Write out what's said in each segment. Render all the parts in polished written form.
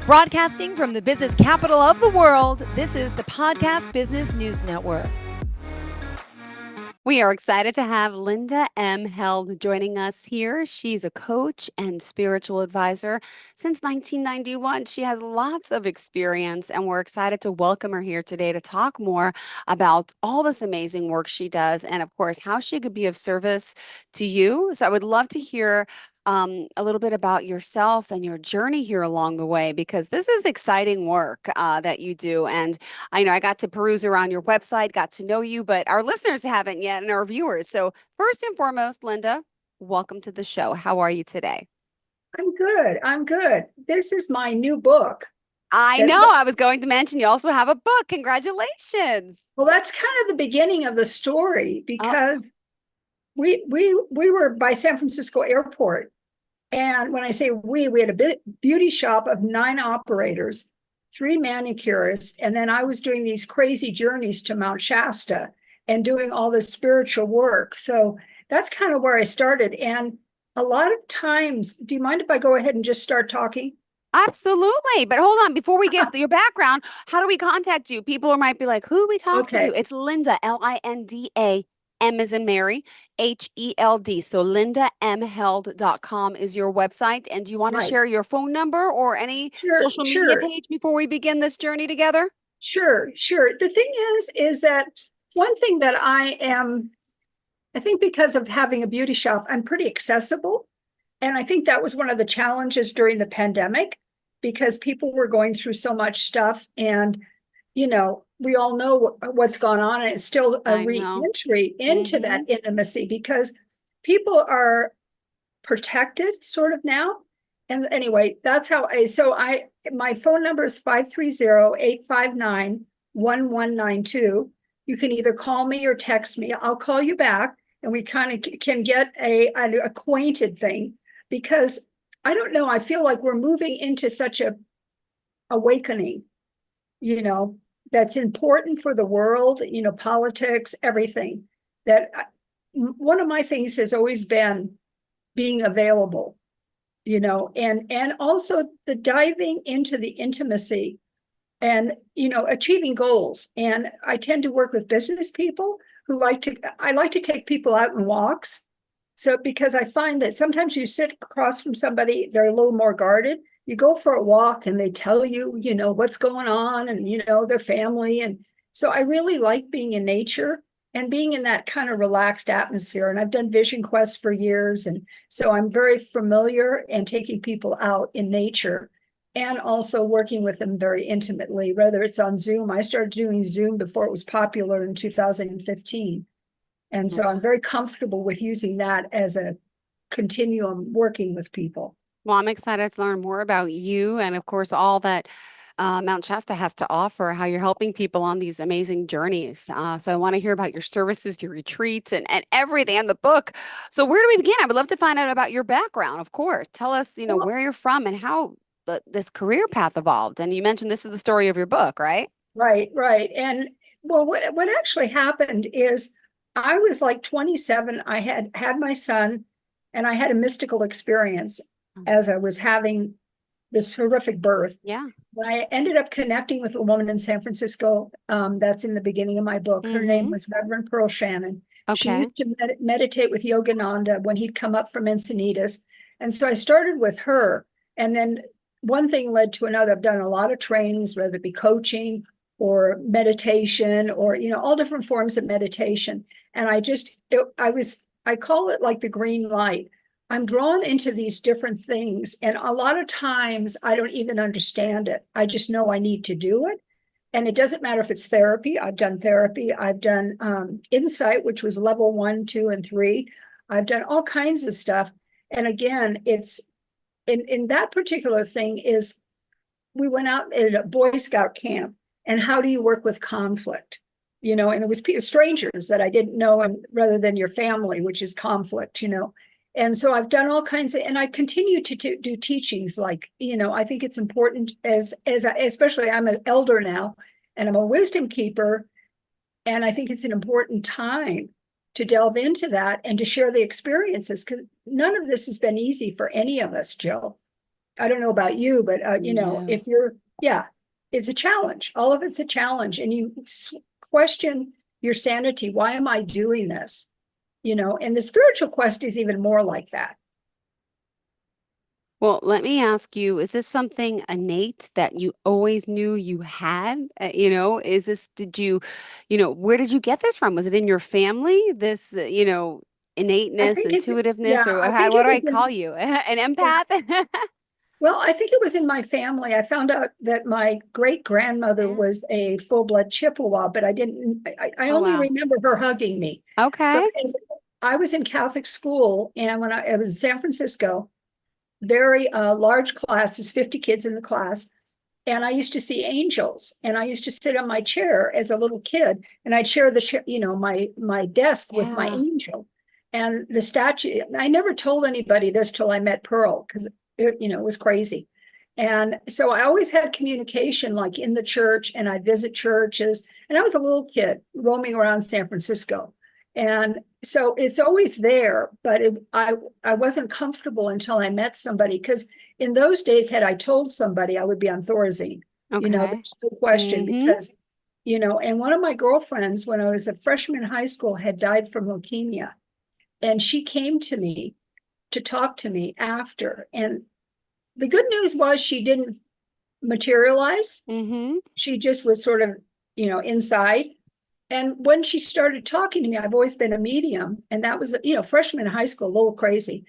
Broadcasting from the business capital of the world, this is the Podcast Business News Network. We are excited to have Linda M. Held joining us here. She's a coach and spiritual advisor. Since 1991, she has lots of experience, and we're excited to welcome her here today to talk more about all this amazing work she does and, of course, how she could be of service to you. So I would love to hear a little bit about yourself and your journey here along the way, because this is exciting work that you do. And I know I got to peruse around your website, got to know you, but our listeners haven't yet and our viewers. So first and foremost, Linda, welcome to the show. How are you today? I'm good. I'm good. This is my new book. I know. I was going to mention you also have a book. Congratulations. Well, that's kind of the beginning of the story, because we were by San Francisco Airport. And when I say we had a beauty shop of 9 operators, 3 manicurists, and then I was doing these crazy journeys to Mount Shasta and doing all this spiritual work. So that's kind of where I started. And a lot of times, do you mind if I go ahead and just start talking? Absolutely. But hold on, before we get your background, how do we contact you? People might be like, who are we talking to? It's Linda, Linda, M as in Mary, HELD. So lindamheld.com is your website. And do you want to share your phone number or any social media page before we begin this journey together? Sure. The thing is that one thing that I think because of having a beauty shop, I'm pretty accessible. And I think that was one of the challenges during the pandemic, because people were going through so much stuff. And, you know, we all know what's gone on, and it's still a re-entry into that intimacy, because people are protected sort of now. And anyway, that's how my phone number is 530-859-1192. You can either call me or text me. I'll call you back, and we kind of can get an acquainted thing, because I don't know, I feel like we're moving into such a awakening, that's important for the world, politics, everything. That one of my things has always been being available, and also the diving into the intimacy and, achieving goals. And I tend to work with business people who I like to take people out on walks. So, because I find that sometimes you sit across from somebody, they're a little more guarded. You go for a walk and they tell you, what's going on, and, their family. And so I really like being in nature and being in that kind of relaxed atmosphere. And I've done Vision Quest for years. And so I'm very familiar and taking people out in nature and also working with them very intimately, whether it's on Zoom. I started doing Zoom before it was popular in 2015. And so I'm very comfortable with using that as a continuum working with people. Well, I'm excited to learn more about you and, of course, all that Mount Shasta has to offer, how you're helping people on these amazing journeys. So I want to hear about your services, your retreats, and everything in the book. So where do we begin? I would love to find out about your background, of course. Tell us, where you're from and how this career path evolved. And you mentioned this is the story of your book, right? Right. And well, what actually happened is I was like 27. I had my son, and I had a mystical experience as I was having this horrific birth. Yeah. I ended up connecting with a woman in San Francisco. That's in the beginning of my book. Her name was Reverend Pearl Shannon. Okay. She used to meditate with Yogananda when he'd come up from Encinitas. And so I started with her. And then one thing led to another. I've done a lot of trainings, whether it be coaching or meditation or, all different forms of meditation. And I call it like the green light. I'm drawn into these different things. And a lot of times I don't even understand it. I just know I need to do it. And it doesn't matter if it's therapy. I've done therapy. I've done Insight, which was level 1, 2, and 3. I've done all kinds of stuff. And again, it's in that particular thing is we went out at a Boy Scout camp. And how do you work with conflict? And it was strangers that I didn't know, and rather than your family, which is conflict, And so I've done all kinds of, and I continue to do teachings. Like, I think it's important especially I'm an elder now, and I'm a wisdom keeper. And I think it's an important time to delve into that and to share the experiences, because none of this has been easy for any of us, Jill. I don't know about you, but you know, No. if you're, yeah, it's a challenge. All of it's a challenge, and you question your sanity. Why am I doing this? You know, and the spiritual quest is even more like that. Well, let me ask you, is this something innate that you always knew you had? Is this, where did you get this from? Was it in your family? This, I innateness, think it, intuitiveness, yeah, or I think what it do I was call in, you? An yeah. empath? Well, I think it was in my family. I found out that my great grandmother Yeah. was a full blood Chippewa, but I didn't, I Oh, only wow. remember her hugging me. But Okay. I was in Catholic school, and when I was in San Francisco, very large classes, 50 kids in the class. And I used to see angels, and I used to sit on my chair as a little kid, and I'd share the, my desk with my Yeah. angel. And the statue, I never told anybody this till I met Pearl, because it was crazy. And so I always had communication like in the church, and I'd visit churches. And I was a little kid roaming around San Francisco. And so it's always there, but I wasn't comfortable until I met somebody, because in those days, had I told somebody, I would be on Thorazine. Okay. There's no question, Mm-hmm. because, and one of my girlfriends, when I was a freshman in high school, had died from leukemia. And she came to me to talk to me after. And the good news was she didn't materialize. Mm-hmm. She just was sort of, inside. And when she started talking to me, I've always been a medium. And that was, freshman in high school, a little crazy.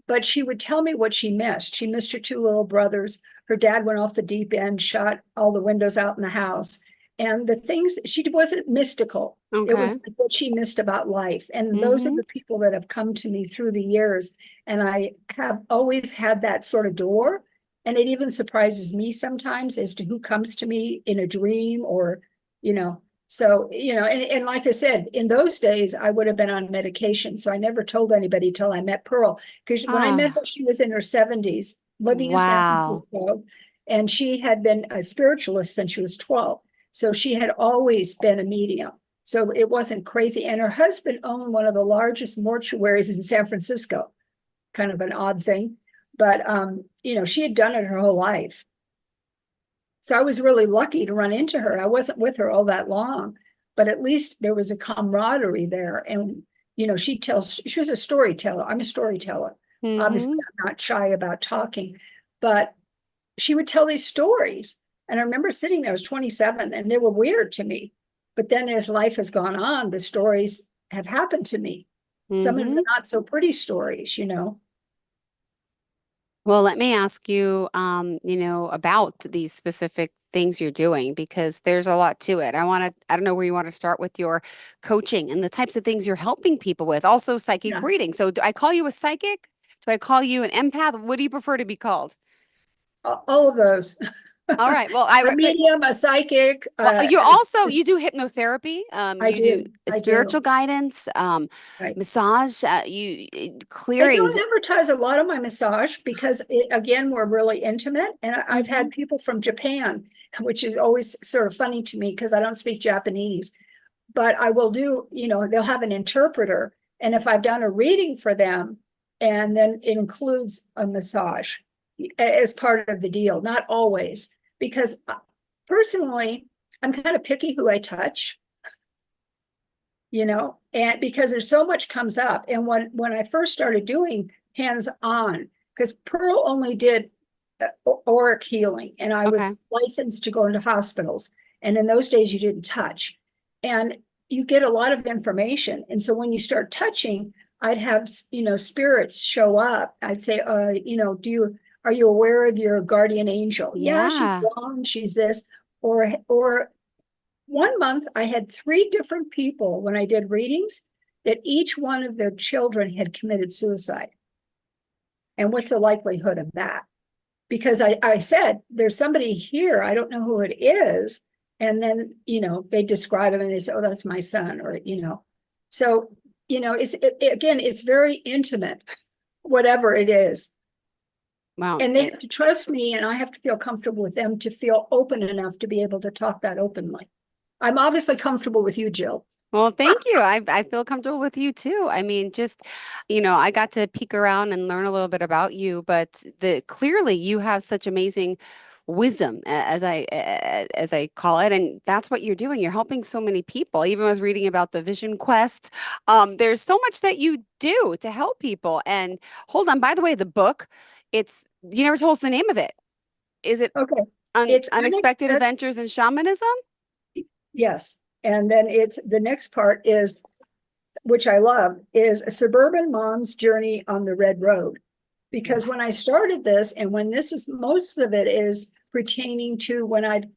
But she would tell me what she missed. She missed her two little brothers. Her dad went off the deep end, shot all the windows out in the house. And the things, she wasn't mystical. It Okay. was what she missed about life. And those are Mm-hmm. the people that have come to me through the years. And I have always had that sort of door. And it even surprises me sometimes as to who comes to me in a dream, or, you know, so, and like I said, in those days, I would have been on medication. So I never told anybody till I met Pearl. Because when I met her, Ah, she was in her 70s, living in San wow. Francisco. And she had been a spiritualist since she was 12. So she had always been a medium. So it wasn't crazy. And her husband owned one of the largest mortuaries in San Francisco. Kind of an odd thing. But, she had done it her whole life. So I was really lucky to run into her. I wasn't with her all that long, but at least there was a camaraderie there. And, she was a storyteller. I'm a storyteller. Obviously, Mm-hmm. I'm not shy about talking, but she would tell these stories. And I remember sitting there, I was 27, and they were weird to me. But then as life has gone on, the stories have happened to me. Some of Mm-hmm. the not so pretty stories. Well, let me ask you, about these specific things you're doing because there's a lot to it. I don't know where you want to start with your coaching and the types of things you're helping people with. Also, psychic Yeah, reading. So, do I call you a psychic? Do I call you an empath? What do you prefer to be called? all of those. All right. Well, A medium, a psychic, well, you do hypnotherapy. I You do do. I spiritual do. guidance, Right. massage, I clearings. don't advertise a lot of my massage because again, we're really intimate. And I've Mm-hmm. had people from Japan, which is always sort of funny to me because I don't speak Japanese, but I will do, they'll have an interpreter. And if I've done a reading for them, and then it includes a massage as part of the deal, not always, because personally, I'm kind of picky who I touch. And because there's so much comes up. And when I first started doing hands-on, because Pearl only did auric healing, and I Okay. was licensed to go into hospitals. And in those days, you didn't touch. And you get a lot of information. And so when you start touching, I'd have, spirits show up. I'd say, are you aware of your guardian angel? Yeah, she's Yeah. gone, she's this. Or 1 month, I had 3 different people when I did readings that each one of their children had committed suicide. And what's the likelihood of that? Because I said, there's somebody here, I don't know who it is. And then, they describe him and they say, oh, that's my son, or. So, again, it's very intimate, whatever it is. Wow. And they have to trust me, and I have to feel comfortable with them to feel open enough to be able to talk that openly. I'm obviously comfortable with you, Jill. Well, thank you. I feel comfortable with you too. I mean, just, I got to peek around and learn a little bit about you, but the clearly you have such amazing wisdom, as I call it, and that's what you're doing. You're helping so many people. Even I was reading about the Vision Quest. There's so much that you do to help people. And hold on, by the way, the book, you never told us the name of it. Is it Okay. It's Unexpected unexpected. Adventures in Shamanism? Yes. And then it's the next part is, which I love, is a suburban mom's journey on the red road. Because when I started this, and when this is most of it is pertaining to when I'd,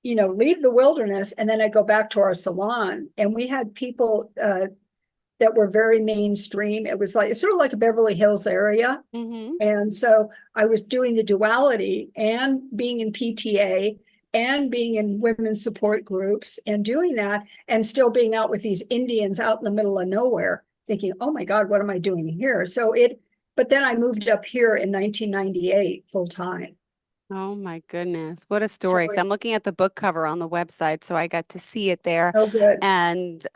leave the wilderness and then I go back to our salon, and we had people that were very mainstream. It was like sort of like a Beverly Hills area. Mm-hmm. And so I was doing the duality and being in PTA and being in women's support groups and doing that and still being out with these Indians out in the middle of nowhere, thinking, oh my God, what am I doing here? But then I moved up here in 1998 full time. Oh my goodness. What a So, story. 'Cause I'm looking at the book cover on the website, so I got to see it there. oh, good. And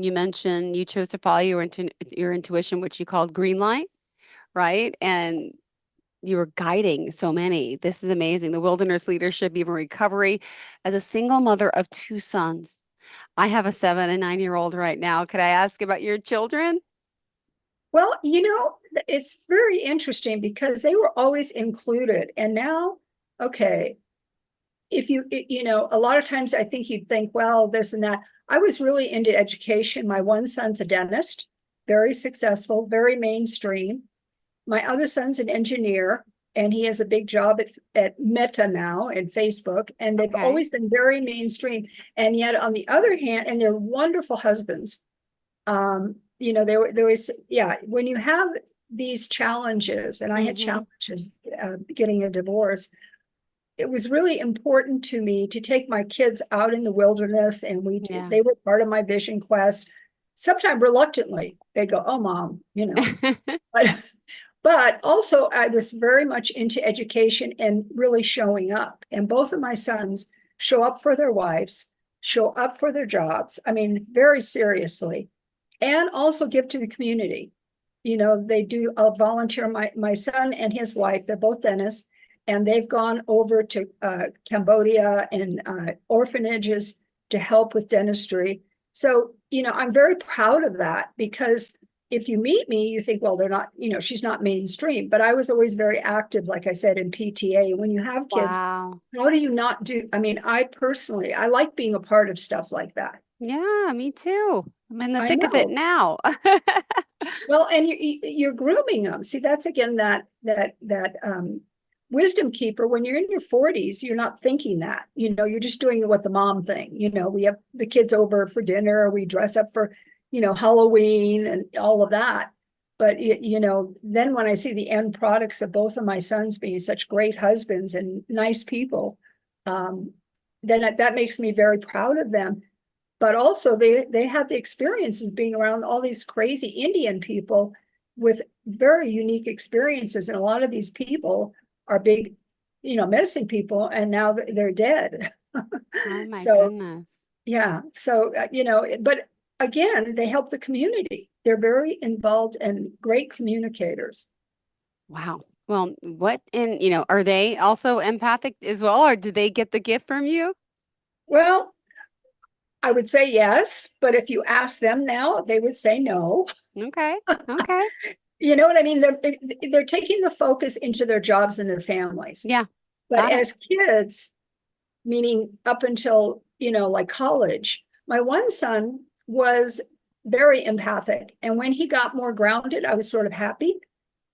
you mentioned you chose to follow your intuition, which you called green light, right? And you were guiding so many. This is amazing. The wilderness leadership, even recovery. As a single mother of two sons, I have a 7 and 9-year-old right now. Could I ask about your children? Well, it's very interesting because they were always included. And now, okay, a lot of times I think you'd think, well, this and that. I was really into education. My one son's a dentist, very successful, very mainstream. My other son's an engineer, and he has a big job at Meta now and Facebook, and they've Okay. always been very mainstream. And yet, on the other hand, and they're wonderful husbands. There was, yeah, when you have these challenges, and I had Mhm. challenges getting a divorce, it was really important to me to take my kids out in the wilderness, and Yeah. they were part of my vision quest. Sometimes reluctantly, they go, "Oh, mom," but but also I was very much into education and really showing up. And both of my sons show up for their wives, show up for their jobs. I mean, very seriously, and also give to the community. They do. I'll volunteer. My son and his wife, they're both dentists, and they've gone over to Cambodia and orphanages to help with dentistry. So, I'm very proud of that, because if you meet me, you think, well, they're not, she's not mainstream, but I was always very active, like I said, in PTA. When you have kids, Wow. how do you not do? I mean, I like being a part of stuff like that. Yeah, me too. I'm in the I thick of it know. now. Well, and you're grooming them. See, that's again that wisdom keeper. When you're in your 40s, you're not thinking that. You're just doing what the mom thing. We have the kids over for dinner, we dress up for, Halloween and all of that. But then when I see the end products of both of my sons being such great husbands and nice people, then that makes me very proud of them. But also they have the experiences being around all these crazy Indian people with very unique experiences. And a lot of these people are big, medicine people, and now they're dead. Oh my So, goodness. yeah. So, but again, they help the community. They're very involved and great communicators. Wow. Well, are they also empathic as well, or do they get the gift from you? Well, I would say yes, but if you ask them now, they would say no. Okay. Okay. You know what I mean? They're taking the focus into their jobs and their families. Yeah. But Got it. as kids, meaning up until, like college, my one son was very empathic. And when he got more grounded, I was sort of happy,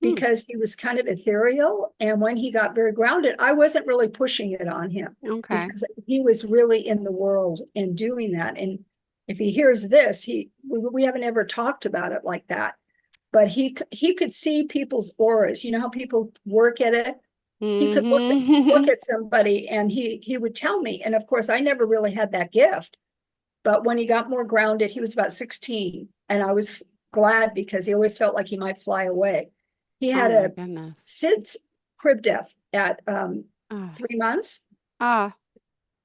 Hmm. because he was kind of ethereal. And when he got very grounded, I wasn't really pushing it on him, Okay. because he was really in the world and doing that. And if he hears this, we haven't ever talked about it like that, but he could see people's auras. You know how people work at it? He could look Hmm. at somebody, and he would tell me. And of course, I never really had that gift. But when he got more grounded, he was about 16, and I was glad, because he always felt like he might fly away. He Oh had my a goodness. SIDS crib death at Ah. 3 months. Ah.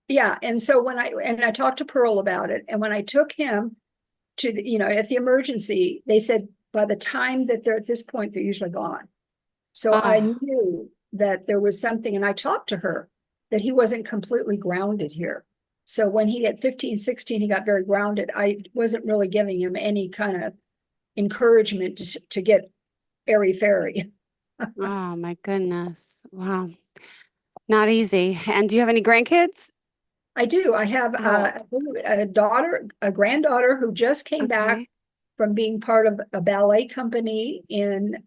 Yeah, and so I talked to Pearl about it, and when I took him to the, at the emergency, they said by the time that they're at this point, they're usually gone. So I Ah, knew that there was something, and I talked to her that he wasn't completely grounded here. So when he at 15, 16, he got very grounded. I wasn't really giving him any kind of encouragement to get airy fairy. oh my goodness. Wow. Not easy. And do you have any grandkids? I do. I have How old? a daughter, a granddaughter who just came back Okay. from being part of a ballet company in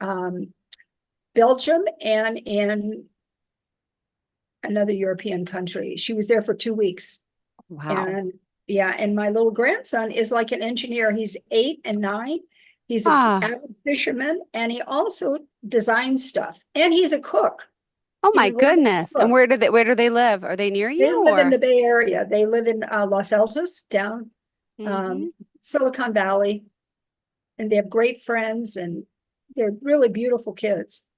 Belgium and in another European country. She was there for 2 weeks. Wow. And yeah, and my little grandson is like an engineer. He's 8 and 9. He's an Ah, avid fisherman, and he also designs stuff. And he's a cook. oh He's my a really good goodness. And cook. where do they live? Are they near They you live in or? the Bay Area. They live in Los Altos, down Hmm. Silicon Valley, and they have great friends, and they're really beautiful kids.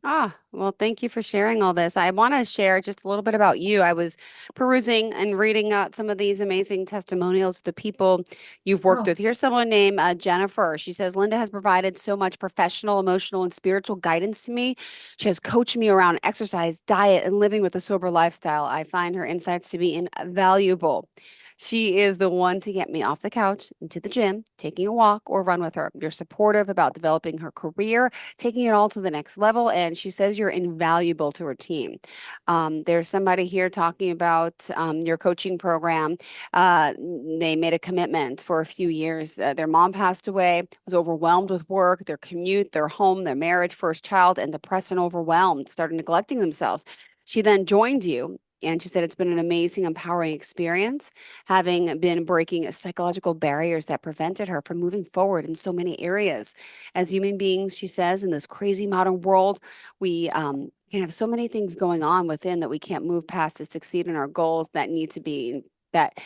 Ah, well, thank you for sharing all this. I want to share just a little bit about you. I was perusing and reading some of these amazing testimonials of the people you've worked Oh, with. Here's someone named Jennifer. She says, Linda has provided so much professional, emotional, and spiritual guidance to me. She has coached me around exercise, diet, and living with a sober lifestyle. I find her insights to be invaluable. She is the one to get me off the couch into the gym, taking a walk or run with her. You're supportive about developing her career, taking it all to the next level. And she says you're invaluable to her team. There's somebody here talking about your coaching program. They made a commitment for a few years. Their mom passed away, was overwhelmed with work, their commute, their home, their marriage, first child, and depressed and overwhelmed, started neglecting themselves. She then joined you. And she said it's been an amazing, empowering experience, having been breaking psychological barriers that prevented her from moving forward in so many areas. As human beings, she says, in this crazy modern world, we can have so many things going on within that we can't move past to succeed in our goals that need to be that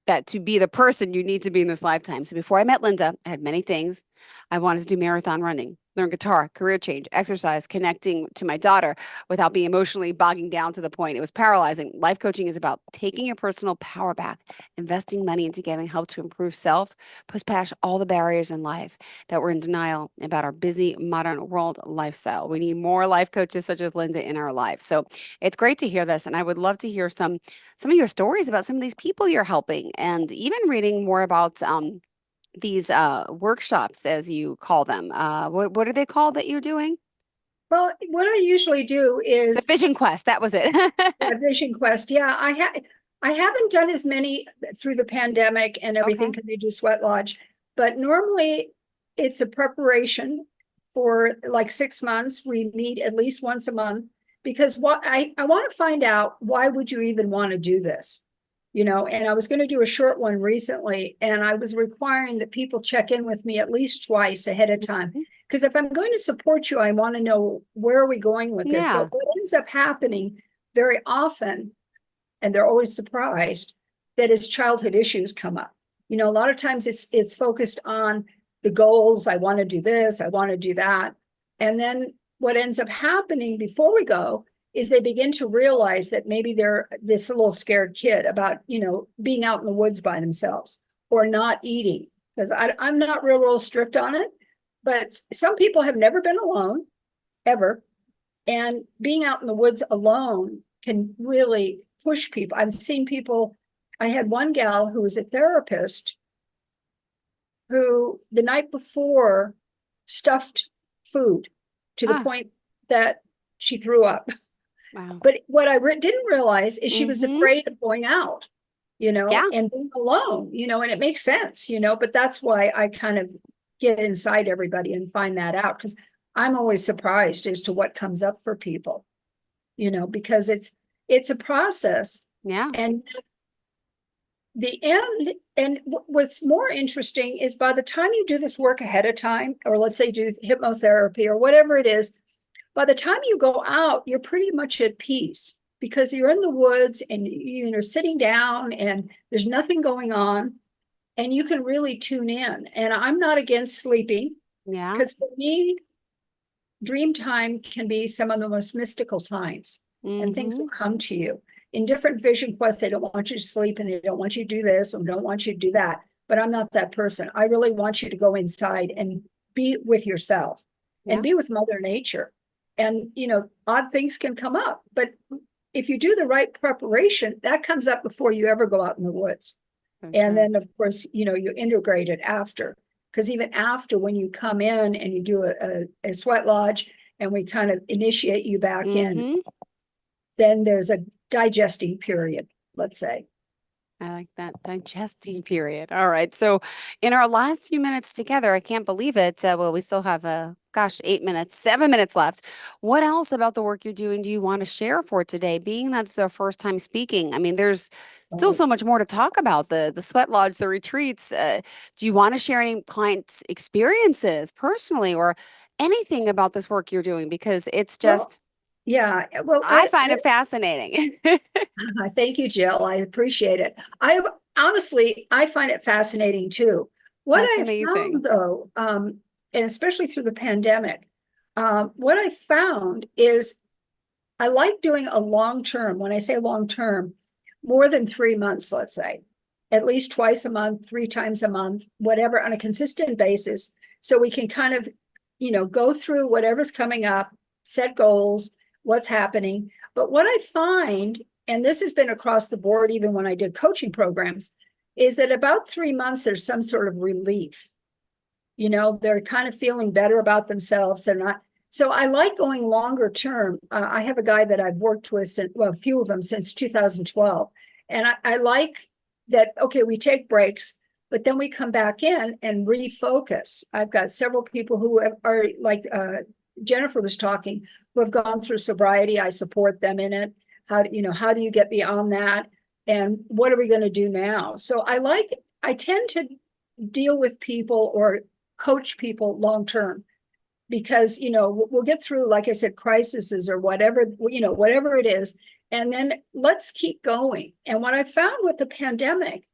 that to be the person you need to be in this lifetime. So before I met Linda, I had many things. I wanted to do marathon running, learn guitar, career change, exercise, connecting to my daughter without being emotionally bogging down to the point it was paralyzing. Life coaching is about taking your personal power back, investing money into getting help to improve self, push past all the barriers in life that we're in denial about our busy modern world lifestyle. We need more life coaches such as Linda in our life. So it's great to hear this. And I would love to hear some of your stories about some of these people you're helping and even reading more about these workshops, as you call them. What are they called that you're doing? well, what I usually do The is Vision Quest, that was it. Vision Quest. Yeah, I haven't done as many through the pandemic and everything Okay. because they do Sweat Lodge, but normally it's a preparation for like 6 months. We meet at least once a month because what I want to find out, why would you even want to do this? And I was going to do a short one recently, and I was requiring that people check in with me at least twice ahead of time. Mhm. Because if I'm going to support you, I want to know, where are we going with this? Yeah. But what ends up happening very often, and they're always surprised, that is childhood issues come up. A lot of times it's focused on the goals. I want to do this, I want to do that. And then what ends up happening before we go is they begin to realize that maybe they're this little scared kid about, being out in the woods by themselves or not eating. Because I'm not real strict on it, but some people have never been alone, ever. And being out in the woods alone can really push people. I've seen people, I had one gal who was a therapist who the night before stuffed food to the Ah, point that she threw up. wow. But what I didn't realize is she was Hmm. afraid of going out, Yeah. and being alone, and it makes sense, but that's why I kind of get inside everybody and find that out, because I'm always surprised as to what comes up for people, because it's a process. Yeah. And the end, and what's more interesting is by the time you do this work ahead of time, or let's say do hypnotherapy or whatever it is, by the time you go out, you're pretty much at peace because you're in the woods and you're sitting down and there's nothing going on, and you can really tune in. And I'm not against sleeping, Yeah. because for me, dream time can be some of the most mystical times, and things Hmm. will come to you. In different vision quests, they don't want you to sleep and they don't want you to do this and don't want you to do that. but I'm not that person. I really want you to go inside and be with yourself Yeah. and be with Mother Nature. And, odd things can come up, but if you do the right preparation, that comes up before you ever go out in the woods. For And sure. then, of course, you integrate it after, because even after, when you come in and you do a sweat lodge and we kind of initiate you back in, Mhm. then there's a digesting period, let's say. I like that digesting period. All right. So, in our last few minutes together, I can't believe it. Well, we still have 8 minutes, 7 minutes left. What else about the work you're doing do you want to share for today? Being that's our first time speaking, I mean, there's still Right. so much more to talk about. The sweat lodge, the retreats. Do you want to share any clients' experiences personally, or anything about this work you're doing? Because it's Well, just, yeah. Well, I find it fascinating. thank you, Jill. I appreciate it. I find it fascinating too. What That's I amazing. found though, and especially through the pandemic, what I found is I like doing a long term. When I say long term, more than 3 months, let's say, at least twice a month, 3 times a month, whatever, on a consistent basis. So we can kind of, go through whatever's coming up, set goals, what's happening. But what I find, and this has been across the board, even when I did coaching programs, is that about 3 months, there's some sort of relief. They're kind of feeling better about themselves. They're not. So I like going longer term. I have a guy that I've worked with since, well, a few of them since 2012. And I like that, okay, we take breaks, but then we come back in and refocus. I've got several people who are like Jennifer was talking, who have gone through sobriety. I support them in it. How do you get beyond that? And what are we going to do now? So I tend to deal with people or coach people long term, because we'll get through, like I said, crises or whatever, whatever it is, and then let's keep going. And what I found with the pandemic,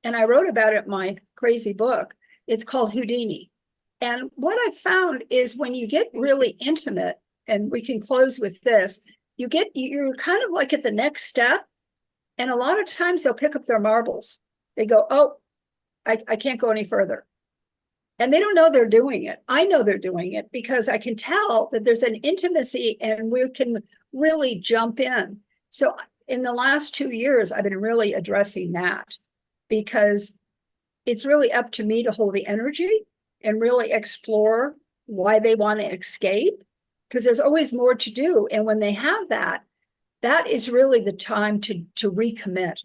and I wrote about it in my crazy book, it's called Houdini. And what I found is when you get really intimate, and we can close with this, you're kind of like at the next step, and a lot of times they'll pick up their marbles. They go, oh, I can't go any further. And they don't know they're doing it. I know they're doing it because I can tell that there's an intimacy and we can really jump in. So in the last 2 years, I've been really addressing that, because it's really up to me to hold the energy and really explore why they want to escape, because there's always more to do. And when they have that, that is really the time to recommit.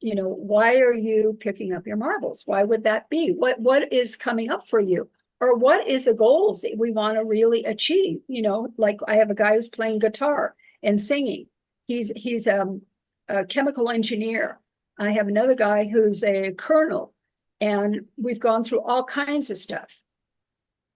Why are you picking up your marbles? Why would that be? What is coming up for you? Or what is the goals that we want to really achieve? Like I have a guy who's playing guitar and singing. He's a chemical engineer. I have another guy who's a colonel, and we've gone through all kinds of stuff.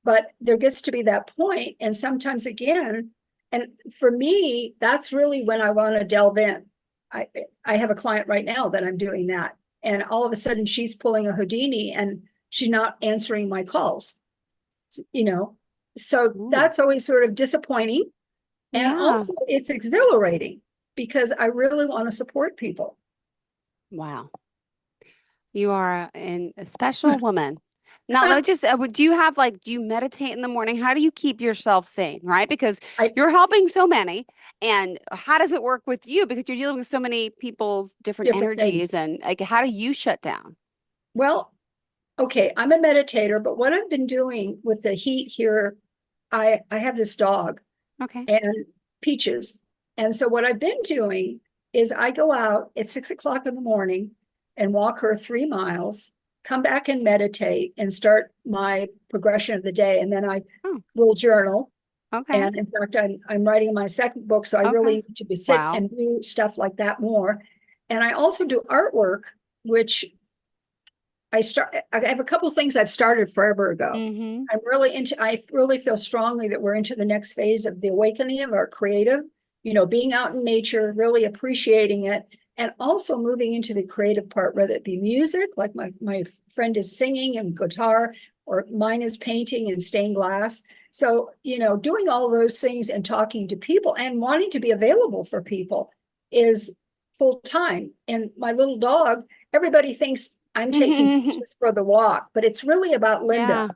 But there gets to be that point, and sometimes again, and for me, that's really when I want to delve in. I have a client right now that I'm doing that. And all of a sudden she's pulling a Houdini and she's not answering my calls, So that's always sort of disappointing. And also it's exhilarating because I really want to support people. Wow. You are a special woman. Now, let me just, do you meditate in the morning? How do you keep yourself sane, right? Because you're helping so many. And how does it work with you? Because you're dealing with so many people's different energies things. And like, how do you shut down? Well, okay, I'm a meditator, but what I've been doing with the heat here, I have this dog. Okay. And Peaches. And so what I've been doing is I go out at 6 o'clock in the morning and walk her 3 miles, come back and meditate and start my progression of the day. And then I will journal. Okay. And in fact, I'm writing my second book. So I really need to sit and do stuff like that more. And I also do artwork, which I have a couple of things I've started forever ago. Mm-hmm. I really feel strongly that we're into the next phase of the awakening of our creative, being out in nature, really appreciating it, and also moving into the creative part, whether it be music, like my friend is singing and guitar, or mine is painting and stained glass. So, doing all those things and talking to people and wanting to be available for people is full time. And my little dog, everybody thinks I'm taking pictures for the walk, but it's really about Linda. Yeah.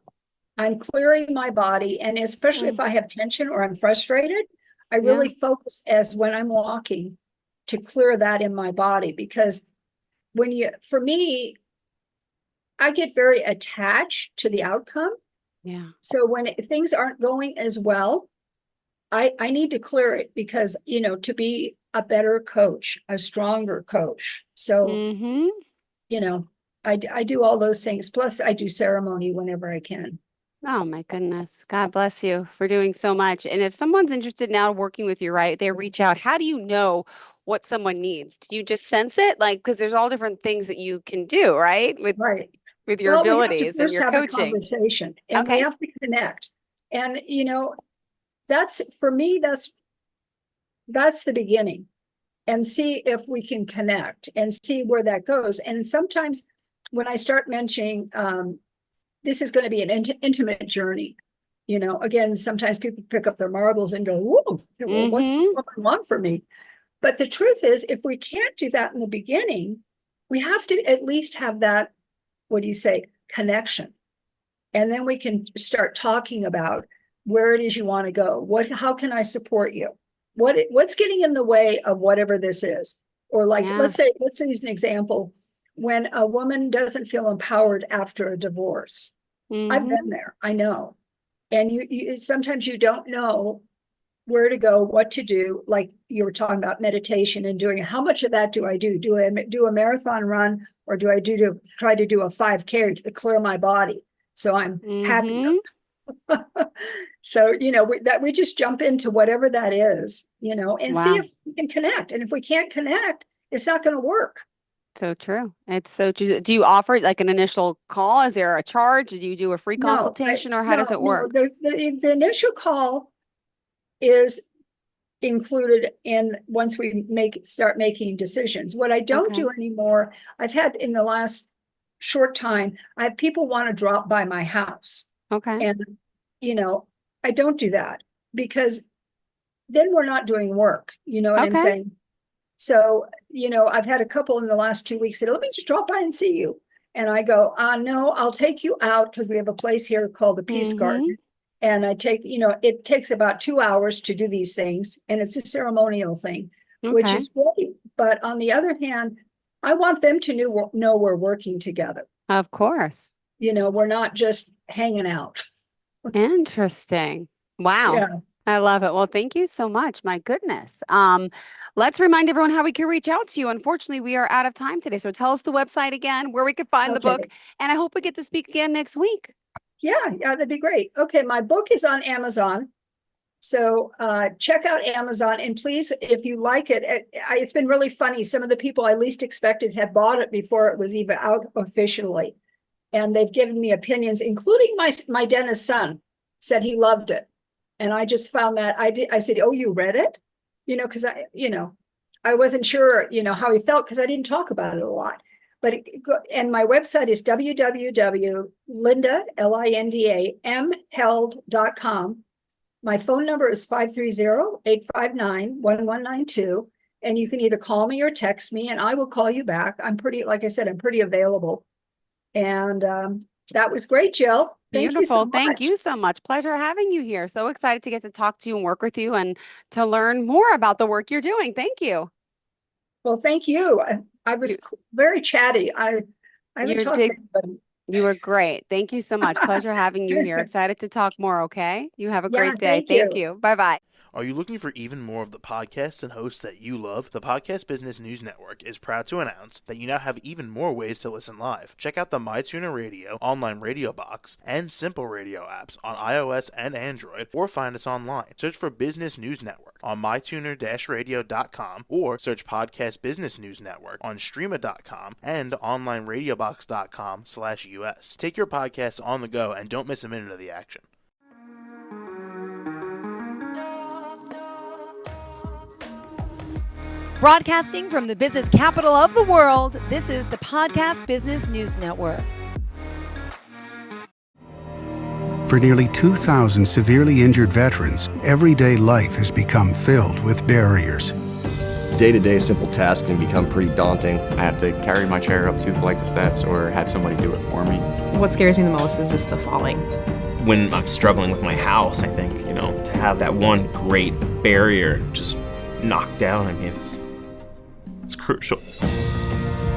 I'm clearing my body, and especially if I have tension or I'm frustrated, I really focus as when I'm walking to clear that in my body, because for me, I get very attached to the outcome. Yeah. So when things aren't going as well, I need to clear it, because, to be a better coach, a stronger coach. So, Mm-hmm. I do all those things. Plus I do ceremony whenever I can. Oh my goodness. God bless you for doing so much. And if someone's interested now working with you, right, they reach out. How do you know what someone needs? Do you just sense it? Like, because there's all different things that you can do, right? Right. With your Well, we have to abilities and first your have a coaching. conversation, and we Okay. have to connect. And, that's, for me, that's the beginning. And see if we can connect and see where that goes. And sometimes when I start mentioning, this is going to be an intimate journey, again, sometimes people pick up their marbles and go, whoa, well, what's the woman want from me? But the truth is, if we can't do that in the beginning, we have to at least have that, what do you say, connection. And then we can start talking about where it is you want to go. how can I support you? What's getting in the way of whatever this is? Or like, let's use an example. When a woman doesn't feel empowered after a divorce, I've been there, I know. And you sometimes you don't know where to go, what to do. Like you were talking about meditation and doing, how much of that do I do? Do I do a marathon run, or do I try to do a 5K to clear my body so I'm happier? So, we just jump into whatever that is, and see if we can connect. And if we can't connect, it's not going to work. So true. It's so true. Do you offer like an initial call? Is there a charge? Do you do a free consultation, or how does it work? The initial call is included in once we start making decisions. What I don't do anymore, I've had in the last short time, I have people want to drop by my house. Okay. And, I don't do that, because then we're not doing work. You know what I'm saying? So, I've had a couple in the last 2 weeks say, let me just drop by and see you. And I go, no, I'll take you out, because we have a place here called the Peace Garden. And I take, it takes about 2 hours to do these things. And it's a ceremonial thing, which is great. But on the other hand, I want them to know we're working together. Of course. We're not just hanging out. Interesting. Wow. Yeah. I love it. Well, thank you so much. My goodness. Let's remind everyone how we can reach out to you. Unfortunately, we are out of time today. So tell us the website again, where we could find the book. And I hope we get to speak again next week. Yeah, that'd be great. Okay, my book is on Amazon. So check out Amazon. And please, if you like it, it's been really funny. Some of the people I least expected had bought it before it was even out officially. And they've given me opinions, including my dentist son said he loved it. And I just found that I said, oh, you read it? Because I wasn't sure, how he felt, because I didn't talk about it a lot. But and my website is www.lindamheld.com. My phone number is 530-859-1192. And you can either call me or text me, and I will call you back. Like I said, I'm pretty available. And that was great, Jill. Beautiful. Thank you so much. Pleasure having you here. So excited to get to talk to you and work with you and to learn more about the work you're doing. Thank you. Well, thank you. I was very chatty. I haven't talked to anybody. You were great. Thank you so much. Pleasure having you here. Excited to talk more. Okay. You have a great day. Thank you. Bye-bye. Are you looking for even more of the podcasts and hosts that you love? The Podcast Business News Network is proud to announce that you now have even more ways to listen live. Check out the MyTuner Radio, online radio box, and Simple Radio apps on iOS and Android, or find us online. Search for Business News Network on mytuner-radio.com, or search Podcast Business News Network on streama.com and onlineradiobox.com/US. Take your podcast on the go and don't miss a minute of the action. Broadcasting from the business capital of the world, this is the Podcast Business News Network. For nearly 2,000 severely injured veterans, everyday life has become filled with barriers. day-to-day simple tasks can become pretty daunting. I have to carry my chair up 2 flights of steps or have somebody do it for me. What scares me the most is just the falling. When I'm struggling with my house, I think, to have that one great barrier just knocked down, it's crucial.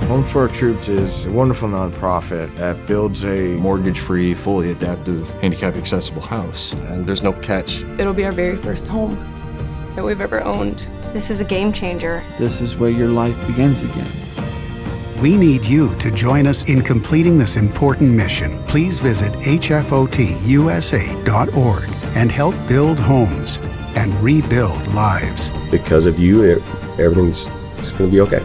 Home for Our Troops is a wonderful nonprofit that builds a mortgage-free, fully adaptive, handicap-accessible house. And there's no catch. It'll be our very first home that we've ever owned. This is a game changer. This is where your life begins again. We need you to join us in completing this important mission. Please visit hfotusa.org and help build homes and rebuild lives. Because of you, everything's going to be okay.